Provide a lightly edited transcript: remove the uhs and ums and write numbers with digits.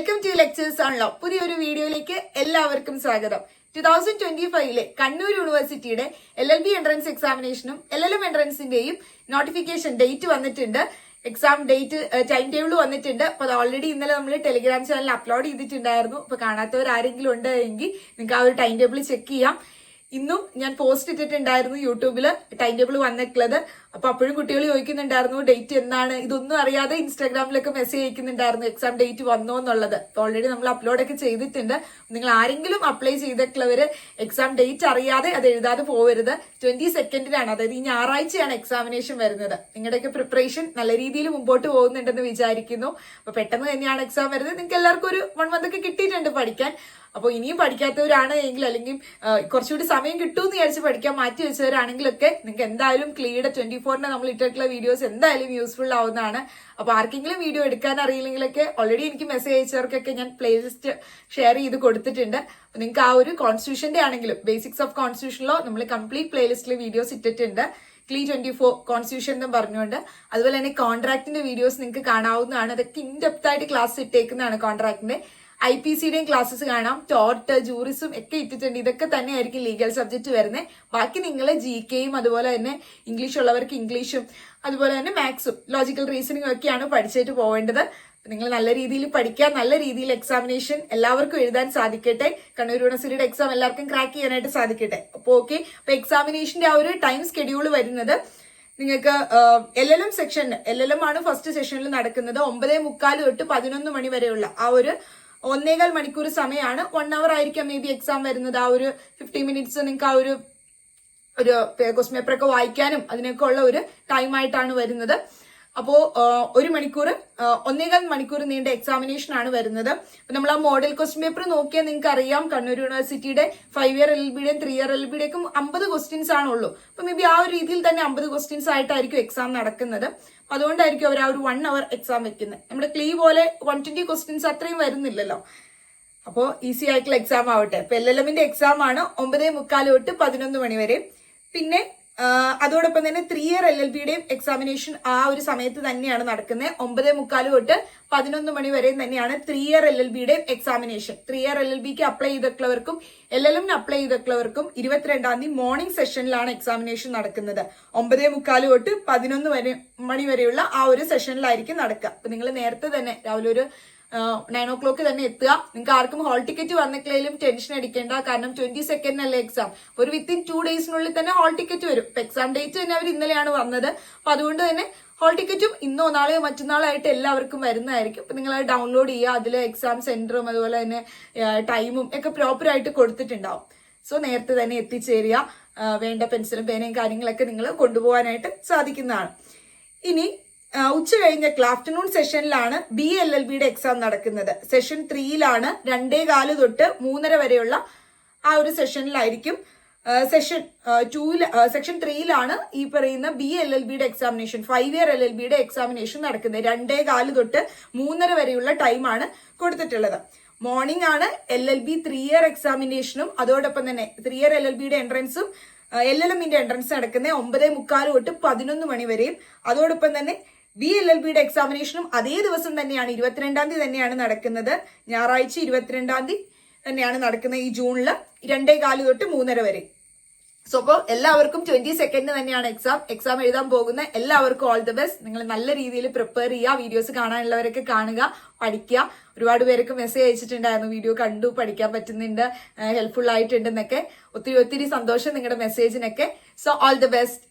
Welcome to lectures ആണല്ലോ പുതിയൊരു വീഡിയോയിലേക്ക് എല്ലാവർക്കും സ്വാഗതം. 2025 കണ്ണൂർ യൂണിവേഴ്സിറ്റിയുടെ LLB എൻട്രൻസ് എക്സാമിനേഷനും LLM എൻട്രൻസിന്റെയും നോട്ടിഫിക്കേഷൻ ഡേറ്റ് വന്നിട്ടുണ്ട്. എക്സാം ഡേറ്റ് ടൈം ടേബിൾ വന്നിട്ടുണ്ട്. അപ്പൊ അത് ഓൾറെഡി ഇന്നലെ നമ്മൾ ടെലിഗ്രാം ചാനലിൽ അപ്ലോഡ് ചെയ്തിട്ടുണ്ടായിരുന്നു. അപ്പൊ കാണാത്തവർ ആരെങ്കിലും ഉണ്ട് എങ്കിൽ നിങ്ങൾക്ക് ആ ഒരു ടൈം ടേബിൾ ചെക്ക് ചെയ്യാം. ഇന്നും ഞാൻ പോസ്റ്റ് ഇട്ടിട്ടുണ്ടായിരുന്നു യൂട്യൂബില് ടൈം ടേബിൾ വന്നിട്ടുള്ളത്. അപ്പൊ അപ്പോഴും കുട്ടികൾ ചോദിക്കുന്നുണ്ടായിരുന്നു ഡേറ്റ് എന്നാണ്. ഇതൊന്നും അറിയാതെ ഇൻസ്റ്റാഗ്രാമിലൊക്കെ മെസ്സേജ് അയക്കുന്നുണ്ടായിരുന്നു എക്സാം ഡേറ്റ് വന്നോ എന്നുള്ളത്. ഓൾറെഡി നമ്മൾ അപ്ലോഡ് ഒക്കെ ചെയ്തിട്ടുണ്ട്. നിങ്ങൾ ആരെങ്കിലും അപ്ലൈ ചെയ്തിട്ടുള്ളവര് എക്സാം ഡേറ്റ് അറിയാതെ അത് എഴുതാതെ പോകരുത്. 22 അതായത് ഈ ഞായറാഴ്ചയാണ് എക്സാമിനേഷൻ വരുന്നത്. നിങ്ങളുടെയൊക്കെ പ്രിപ്പറേഷൻ നല്ല രീതിയിൽ മുമ്പോട്ട് പോകുന്നുണ്ടെന്ന് വിചാരിക്കുന്നു. അപ്പൊ പെട്ടെന്ന് തന്നെയാണ് എക്സാം വരുന്നത്. നിങ്ങൾക്ക് എല്ലാവർക്കും ഒരു 1 month ഒക്കെ കിട്ടിയിട്ടുണ്ട് പഠിക്കാൻ. അപ്പൊ ഇനിയും പഠിക്കാത്തവരാണ് എങ്കിൽ അല്ലെങ്കിൽ കുറച്ചുകൂടി സമയം കിട്ടുമെന്ന് വിചാരിച്ച് പഠിക്കാൻ മാറ്റി വെച്ചവരാണെങ്കിലൊക്കെ നിങ്ങൾക്ക് എന്തായാലും ക്ലീയുടെ 24 നമ്മൾ ഇട്ടിട്ടുള്ള വീഡിയോസ് എന്തായാലും യൂസ്ഫുൾ ആവുന്നതാണ്. അപ്പൊ ആർക്കെങ്കിലും വീഡിയോ എടുക്കാൻ അറിയില്ലെങ്കിലൊക്കെ ഓൾറെഡി എനിക്ക് മെസ്സേജ് അയച്ചവർക്കൊക്കെ ഞാൻ പ്ലേലിസ്റ്റ് ഷെയർ ചെയ്ത് കൊടുത്തിട്ടുണ്ട്. അപ്പൊ നിങ്ങൾക്ക് ആ ഒരു കോൺസ്റ്റിറ്റ്യൂഷന്റെ ആണെങ്കിലും ബേസിക്സ് ഓഫ് കോൺസ്റ്റിറ്റ്യൂഷനിലോ നമ്മൾ കംപ്ലീറ്റ് പ്ലേലിസ്റ്റിൽ വീഡിയോസ് ഇട്ടിട്ടുണ്ട്. ക്ലീ 24 കോൺസ്റ്റിറ്റ്യൂഷൻ എന്നും പറഞ്ഞുകൊണ്ട്. അതുപോലെ തന്നെ കോൺട്രാക്ടിന്റെ വീഡിയോസ് നിങ്ങൾക്ക് കാണാവുന്നതാണ്. അതൊക്കെ ഇൻഡെപ്ത് ആയിട്ട് ക്ലാസ് ഇട്ടേക്കുന്നതാണ്. കോൺട്രാക്ടിന്റെ IPCയുടെയും ക്ലാസ്സസ് കാണാം. ടോർട്ട് ജൂറിസും ഒക്കെ ഇട്ടിട്ടുണ്ട്. ഇതൊക്കെ തന്നെയായിരിക്കും ലീഗൽ സബ്ജക്ട് വരുന്നത്. ബാക്കി നിങ്ങൾ GKയും അതുപോലെ തന്നെ ഇംഗ്ലീഷ് ഉള്ളവർക്ക് ഇംഗ്ലീഷും അതുപോലെ തന്നെ മാത്സും ലോജിക്കൽ റീസണിങ്ങും ഒക്കെയാണ് പഠിച്ചിട്ട് പോവേണ്ടത്. നിങ്ങൾ നല്ല രീതിയിൽ പഠിക്കാൻ, നല്ല രീതിയിൽ എക്സാമിനേഷൻ എല്ലാവർക്കും എഴുതാൻ സാധിക്കട്ടെ. കണ്ണൂർ യൂണിവേഴ്സിറ്റിയുടെ എക്സാം എല്ലാവർക്കും ക്രാക്ക് ചെയ്യാനായിട്ട് സാധിക്കട്ടെ. അപ്പോൾ ഓക്കെ. അപ്പൊ എക്സാമിനേഷന്റെ ആ ഒരു ടൈം സ്കെഡ്യൂൾ വരുന്നത് നിങ്ങൾക്ക് LLM സെക്ഷൻ, LLM ആണ് ഫസ്റ്റ് സെഷനിൽ നടക്കുന്നത്. 9:45 തൊട്ട് 11 മണി വരെയുള്ള ആ ഒരു 1.25 മണിക്കൂർ സമയമാണ്. 1 hour ആയിരിക്കാം മേ ബി എക്സാം വരുന്നത്. ആ ഒരു 50 minutes നിങ്ങൾക്ക് ആ ഒരു ക്വസ്റ്റ്യൻ പേപ്പർ ഒക്കെ വായിക്കാനും അതിനൊക്കെ ഉള്ള ഒരു ടൈം ആയിട്ടാണ് വരുന്നത്. അപ്പോ 1 മണിക്കൂർ 1.25 മണിക്കൂർ നീണ്ട എക്സാമിനേഷൻ ആണ് വരുന്നത്. അപ്പൊ നമ്മൾ ആ മോഡൽ ക്വസ്റ്റ്യൻ പേപ്പർ നോക്കിയാൽ നിങ്ങൾക്ക് അറിയാം കണ്ണൂർ യൂണിവേഴ്സിറ്റിയുടെ 5 year LLBയുടെയും 3 year LLBയുടെയും 50 ക്വസ്റ്റ്യൻസ് ആണുള്ളൂ. അപ്പൊ മേ ബി ആ ഒരു രീതിയിൽ തന്നെ 50 ക്വസ്റ്റ്യൻസ് ആയിട്ടായിരിക്കും എക്സാം നടക്കുന്നത്. അതുകൊണ്ടായിരിക്കും അവർ ആ ഒരു 1 hour എക്സാം വെക്കുന്നത്. നമ്മുടെ ക്ലീ പോലെ 120 ക്വസ്റ്റ്യൻസ് അത്രയും വരുന്നില്ലല്ലോ. അപ്പോൾ ഈസി ആയിട്ടുള്ള എക്സാം ആവട്ടെ. അപ്പൊ LLMന്റെ എക്സാം ആണ് 9:45 തൊട്ട് 11 മണി വരെ. പിന്നെ അതോടൊപ്പം തന്നെ 3 year LLBയുടെയും എക്സാമിനേഷൻ ആ ഒരു സമയത്ത് തന്നെയാണ് നടക്കുന്നത്. 9:45 തൊട്ട് 11 മണി വരെ തന്നെയാണ് 3 year LLBയുടെയും എക്സാമിനേഷൻ. 3 year LLBക്ക് അപ്ലൈ ചെയ്തിട്ടുള്ളവർക്കും LLMന് അപ്ലൈ ചെയ്തിട്ടുള്ളവർക്കും 22 മോർണിംഗ് സെഷനിലാണ് എക്സാമിനേഷൻ നടക്കുന്നത്. 9:45 തൊട്ട് 11 മണി വരെയുള്ള ആ ഒരു സെഷനിലായിരിക്കും നടക്കുക. അപ്പൊ നിങ്ങൾ നേരത്തെ തന്നെ രാവിലെ ഒരു 9 o'clock തന്നെ എത്തുക. നിങ്ങൾക്ക് ആർക്കും ഹോൾ ടിക്കറ്റ് വന്നിട്ടില്ലെങ്കിലും ടെൻഷൻ അടിക്കേണ്ട. കാരണം 22 അല്ലേ എക്സാം. ഒരു വിത്തിൻ 2 daysനുള്ളിൽ തന്നെ ഹോൾ ടിക്കറ്റ് വരും. ഇപ്പൊ എക്സാം ഡേറ്റ് തന്നെ അവർ ഇന്നലെയാണ് വന്നത്. അപ്പൊ അതുകൊണ്ട് തന്നെ ഹോൾ ടിക്കറ്റും ഇന്നോ നാളെയോ മറ്റന്നാളോ ആയിട്ട് എല്ലാവർക്കും വരുന്നതായിരിക്കും. അപ്പൊ നിങ്ങൾ അത് ഡൗൺലോഡ് ചെയ്യുക. അതിൽ എക്സാം സെന്ററും അതുപോലെ തന്നെ ടൈമും ഒക്കെ പ്രോപ്പർ ആയിട്ട് കൊടുത്തിട്ടുണ്ടാവും. സോ നേരത്തെ തന്നെ എത്തിച്ചേരുക. വേണ്ട പെൻസിലും പേനയും കാര്യങ്ങളൊക്കെ നിങ്ങൾ കൊണ്ടുപോകാനായിട്ട് സാധിക്കുന്നതാണ്. ഇനി ഉച്ച കഴിഞ്ഞ ആഫ്റ്റർനൂൺ സെഷനിലാണ് BLLBയുടെ എക്സാം നടക്കുന്നത്. സെഷൻ 3ലാണ് 2:15 തൊട്ട് 3:30 വരെയുള്ള ആ ഒരു സെഷനിലായിരിക്കും. സെക്ഷൻ 3ലാണ് ഈ പറയുന്ന BLLBയുടെ എക്സാമിനേഷൻ, 5 year LLBയുടെ എക്സാമിനേഷൻ നടക്കുന്നത്. 2:15 തൊട്ട് 3:30 വരെയുള്ള ടൈമാണ് കൊടുത്തിട്ടുള്ളത്. മോർണിംഗ് ആണ് LLB 3 year എക്സാമിനേഷനും അതോടൊപ്പം തന്നെ 3 year LLBയുടെ എൻട്രൻസും LLMന്റെ എൻട്രൻസ് നടക്കുന്നത് 9:45 തൊട്ട് 11 മണി വരെയും. അതോടൊപ്പം തന്നെ BLLBയുടെ എക്സാമിനേഷനും അതേ ദിവസം തന്നെയാണ്, 22 തന്നെയാണ് നടക്കുന്നത്. ഞായറാഴ്ച 22 തന്നെയാണ് നടക്കുന്നത്. ഈ ജൂണില് 2:15 തൊട്ട് 3:30 വരെ. സോ അപ്പോൾ എല്ലാവർക്കും 22 തന്നെയാണ് എക്സാം എഴുതാൻ പോകുന്ന എല്ലാവർക്കും ഓൾ ദി ബെസ്റ്റ്. നിങ്ങൾ നല്ല രീതിയിൽ പ്രിപ്പയർ ചെയ്യുക. വീഡിയോസ് കാണാനുള്ളവരൊക്കെ കാണുക, പഠിക്കുക. ഒരുപാട് പേരൊക്കെ മെസ്സേജ് അയച്ചിട്ടുണ്ടായിരുന്നു വീഡിയോ കണ്ടു, പഠിക്കാൻ പറ്റുന്നുണ്ട്, ഹെൽപ്ഫുൾ ആയിട്ടുണ്ടെന്നൊക്കെ. ഒത്തിരി സന്തോഷം നിങ്ങളുടെ മെസ്സേജിനൊക്കെ. So all the best.